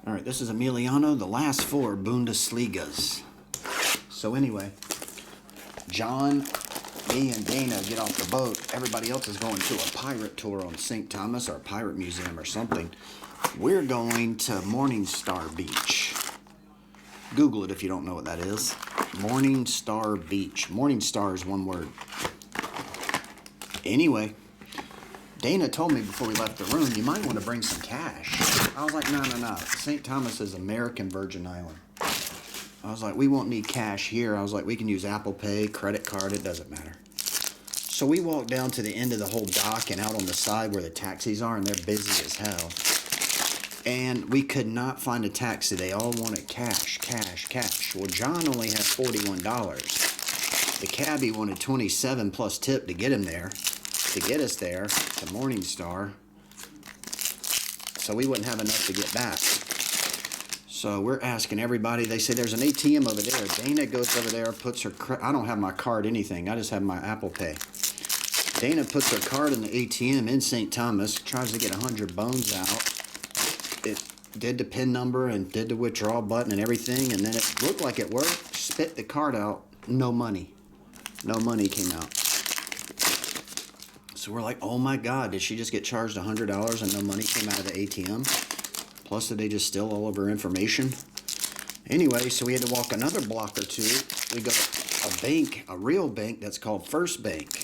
All right, this is Emiliano, the last four Bundesligas. So anyway, John, me, and Dana get off the boat. Everybody else is going to a pirate tour on St. Thomas or a pirate museum or something. We're going to Morningstar Beach. Google it if you don't know what that is. Morningstar Beach. Morningstar is one word. Anyway, Dana told me before we left the room, you might want to bring some cash. I was like, no. St. Thomas is American Virgin Island. I was like, we won't need cash here. I was like, we can use Apple Pay, credit card, it doesn't matter. So we walked down to the end of the whole dock and out on the side where the taxis are, and they're busy as hell. And we could not find a taxi. They all wanted cash. Well, John only had $41. The cabbie wanted $27 plus tip to get him there, to get us there to Morningstar. So we wouldn't have enough to get back. So we're asking everybody. They say there's an ATM over there. Dana goes over there, puts her... I don't have my card, anything. I just have my Apple Pay. Dana puts her card in the ATM in St. Thomas, tries to get 100 bones out. It did the PIN number and did the withdrawal button and everything, and then it looked like it worked. Spit the card out. No money. No money came out. So we're like, oh my God, did she just get charged $100 and no money came out of the ATM? Plus, did they just steal all of her information? Anyway, so we had to walk another block or two. We go to a bank, a real bank that's called First Bank.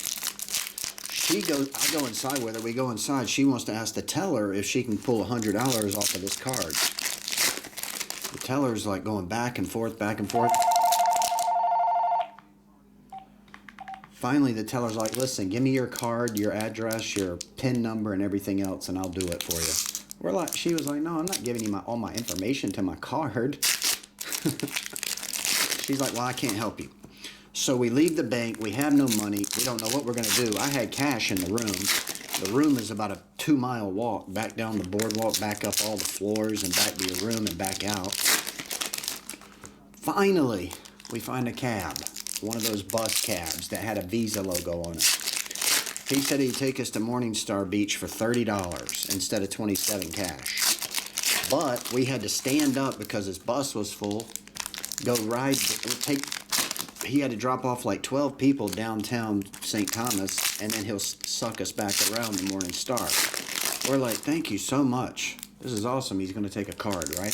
I go inside with her. We go inside. She wants to ask the teller if she can pull $100 off of this card. The teller's like going back and forth. Finally, the teller's like, listen, give me your card, your address, your PIN number, and everything else, and I'll do it for you. She was like, no, I'm not giving you all my information to my card. She's like, well, I can't help you. So we leave the bank. We have no money. We don't know what we're going to do. I had cash in the room. The room is about a 2-mile walk back down the boardwalk, back up all the floors, and back to your room and back out. Finally, we find a cab. One of those bus cabs that had a Visa logo on it. He said he'd take us to Morningstar Beach for $30 instead of $27 cash. But we had to stand up because his bus was full. He had to drop off like 12 people downtown St. Thomas, and then he'll suck us back around the Morningstar. We're like, thank you so much. This is awesome. He's going to take a card, right?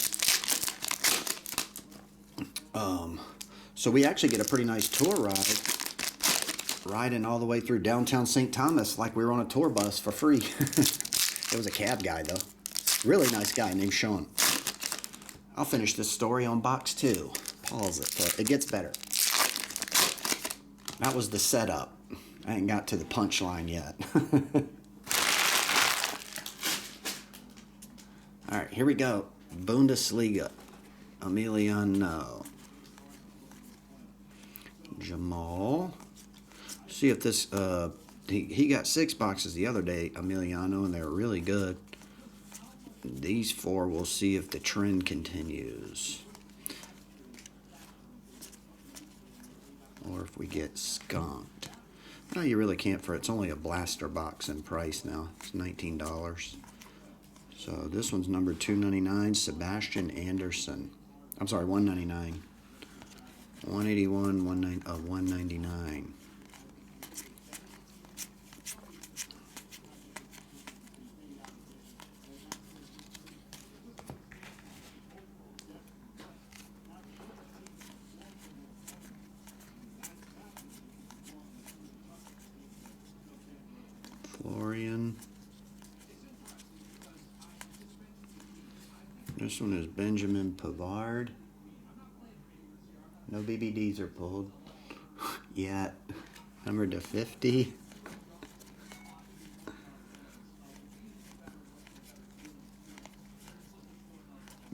So we actually get a pretty nice tour ride, riding all the way through downtown St. Thomas like we were on a tour bus for free. It was a cab guy, though. Really nice guy named Sean. I'll finish this story on box 2. Pause it, but it gets better. That was the setup. I ain't got to the punchline yet. All right, here we go. Bundesliga. Emiliano. Jamal. See if this... he got 6 boxes the other day, Emiliano, and they're really good. These 4, we'll see if the trend continues. Or if we get skunked. No, you really can't, for it's only a blaster box in price now. It's $19. So this one's number 299, Sebastian Anderson. I'm sorry, 199. 181, 199. Florian. This one is Benjamin Pavard. No BBDs are pulled yet. Number to 50.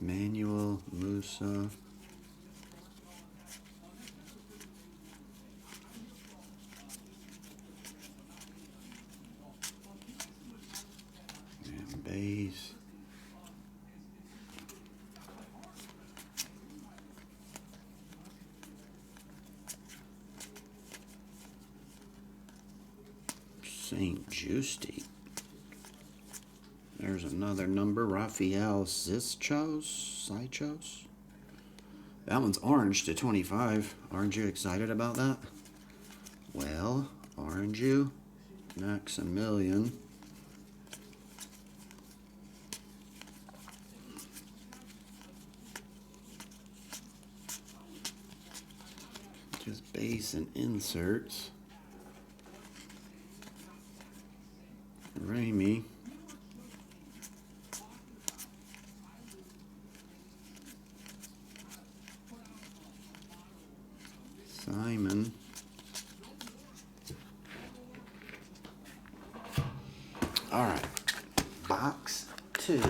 Manuel Musa. And base. St. Justy. There's There's another number. Raphael Sichos. That one's orange to 25. Aren't you excited about that? Well, aren't you? Maximilian. Just base and inserts. Ramey. Simon. All right, box 2.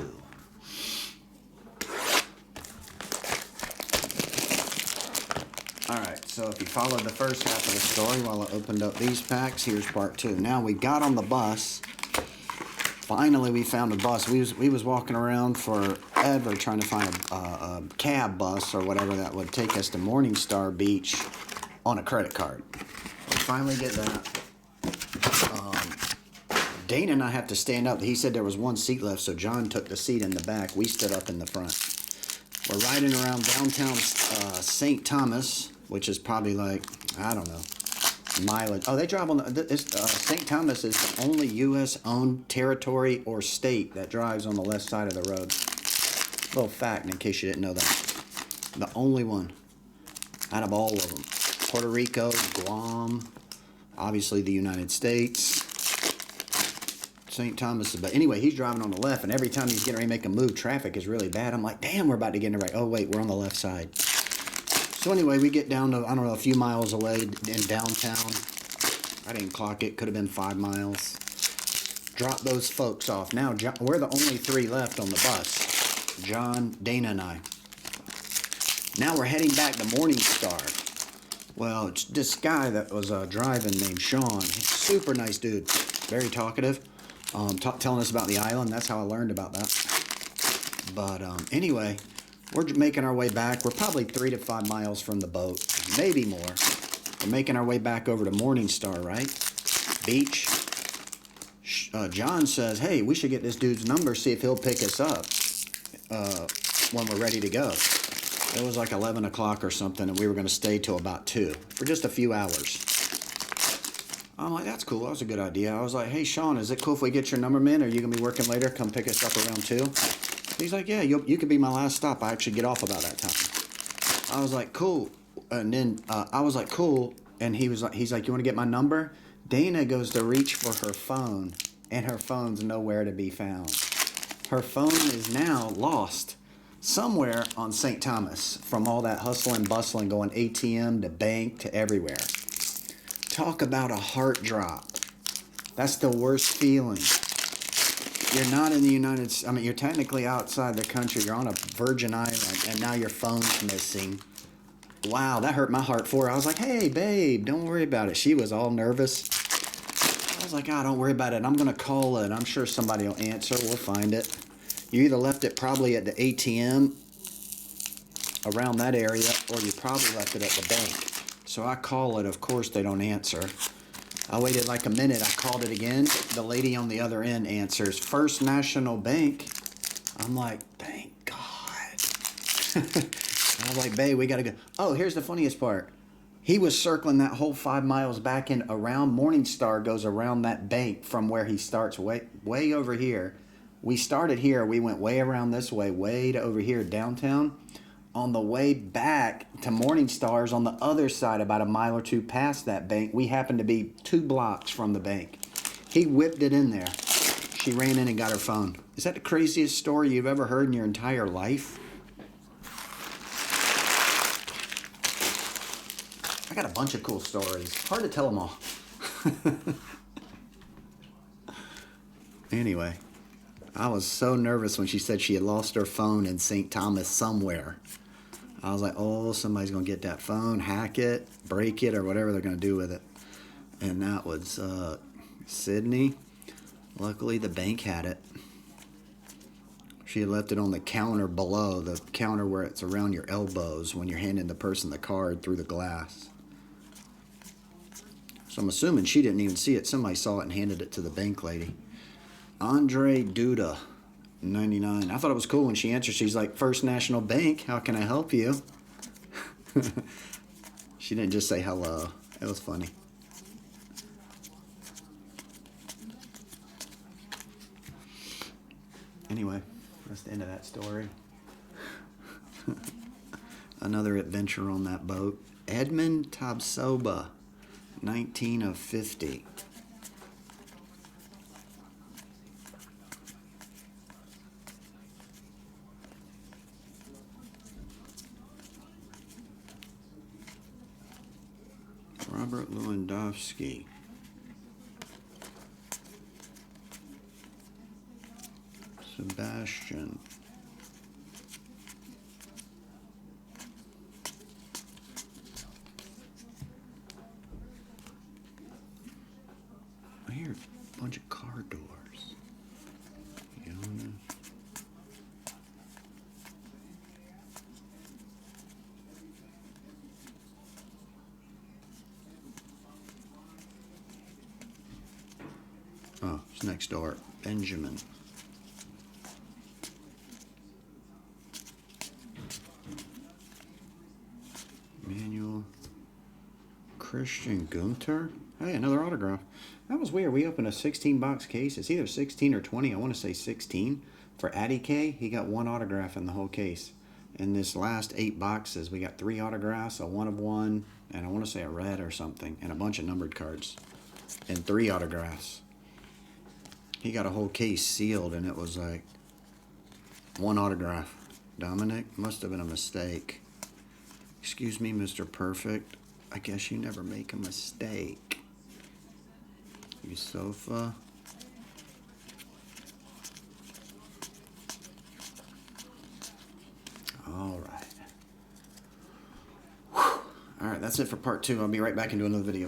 All right, so if you followed the first half of the story while I opened up these packs, here's part 2. Now we got on the bus. Finally, we found a bus. We was walking around forever trying to find a cab bus or whatever that would take us to Morningstar Beach on a credit card. We finally get that. Dana and I have to stand up. He said there was one seat left, so John took the seat in the back. We stood up in the front. We're riding around downtown St. Thomas, which is probably like, I don't know, mileage. Oh, they drive on St. Thomas is the only U.S.-owned territory or state that drives on the left side of the road. Little fact, in case you didn't know that. The only one out of all of them. Puerto Rico, Guam, obviously the United States, St. Thomas. But anyway, he's driving on the left, and every time he's getting ready to make a move, traffic is really bad. I'm like, damn, we're about to get in the right. Oh, wait, we're on the left side. So anyway, we get down to, I don't know, a few miles away in downtown. I didn't clock it. Could have been 5 miles. Drop those folks off. Now, we're the only 3 left on the bus. John, Dana, and I. Now we're heading back to Morningstar. Well, it's this guy that was driving named Sean. Super nice dude. Very talkative. Telling us about the island. That's how I learned about that. But anyway, we're making our way back. We're probably 3 to 5 miles from the boat. Maybe more. We're making our way back over to Morningstar, right? Beach. John says, hey, we should get this dude's number, see if he'll pick us up when we're ready to go. It was like 11 o'clock or something, and we were going to stay till about 2 for just a few hours. I'm like, that's cool. That was a good idea. I was like, hey, Sean, is it cool if we get your number, man? Are you going to be working later? Come pick us up around 2? He's like, yeah, you could be my last stop. I actually get off about that time. I was like, cool. And then I was like, cool. And he's like, you want to get my number? Dana goes to reach for her phone, and her phone's nowhere to be found. Her phone is now lost somewhere on St. Thomas from all that hustle and bustling going ATM to bank to everywhere. Talk about a heart drop. That's the worst feeling. You're not in the United States. I mean, you're technically outside the country. You're on a Virgin Island, and now your phone's missing. Wow, that hurt my heart for her. I was like, hey, babe, don't worry about it. She was all nervous. I was like, don't worry about it. I'm going to call it. I'm sure somebody will answer. We'll find it. You either left it probably at the ATM around that area, or you probably left it at the bank. So I call it. Of course, they don't answer. I waited like a minute. I called it again. The lady on the other end answers, First National Bank. I'm like, thank God. I was like, babe, we got to go. Oh, here's the funniest part. He was circling that whole 5 miles back and around. Morningstar goes around that bank from where he starts way over here. We started here. We went way around this way to over here downtown. On the way back to Morningstar's on the other side, about a mile or 2 past that bank, we happened to be 2 blocks from the bank. He whipped it in there. She ran in and got her phone. Is that the craziest story you've ever heard in your entire life? I got a bunch of cool stories. Hard to tell them all. Anyway, I was so nervous when she said she had lost her phone in St. Thomas somewhere. I was like, oh, somebody's going to get that phone, hack it, break it, or whatever they're going to do with it. And that was Sydney. Luckily, the bank had it. She had left it on the counter below, the counter where it's around your elbows when you're handing the person the card through the glass. So I'm assuming she didn't even see it. Somebody saw it and handed it to the bank lady. Andre Duda. $99. I thought it was cool when she answered. She's like, First National Bank, how can I help you? She didn't just say hello. It was funny. Anyway, that's the end of that story. Another adventure on that boat. Edmund Tabsoba, 19 of 50. Robert Lewandowski. Sebastian. I hear a bunch of car doors. Yona. Oh, it's next door. Benjamin. Manuel. Christian Gunter. Hey, another autograph. That was weird. We opened a 16-box case. It's either 16 or 20. I want to say 16. For Addy K, he got one autograph in the whole case. In this last 8 boxes, we got 3 autographs, a 1 of 1, and I want to say a red or something, and a bunch of numbered cards. And 3 autographs. He got a whole case sealed, and it was like 1 autograph. Dominic, must have been a mistake. Excuse me, Mr. Perfect. I guess you never make a mistake. Yusofa. All right. Whew. All right, that's it for part 2. I'll be right back into another video.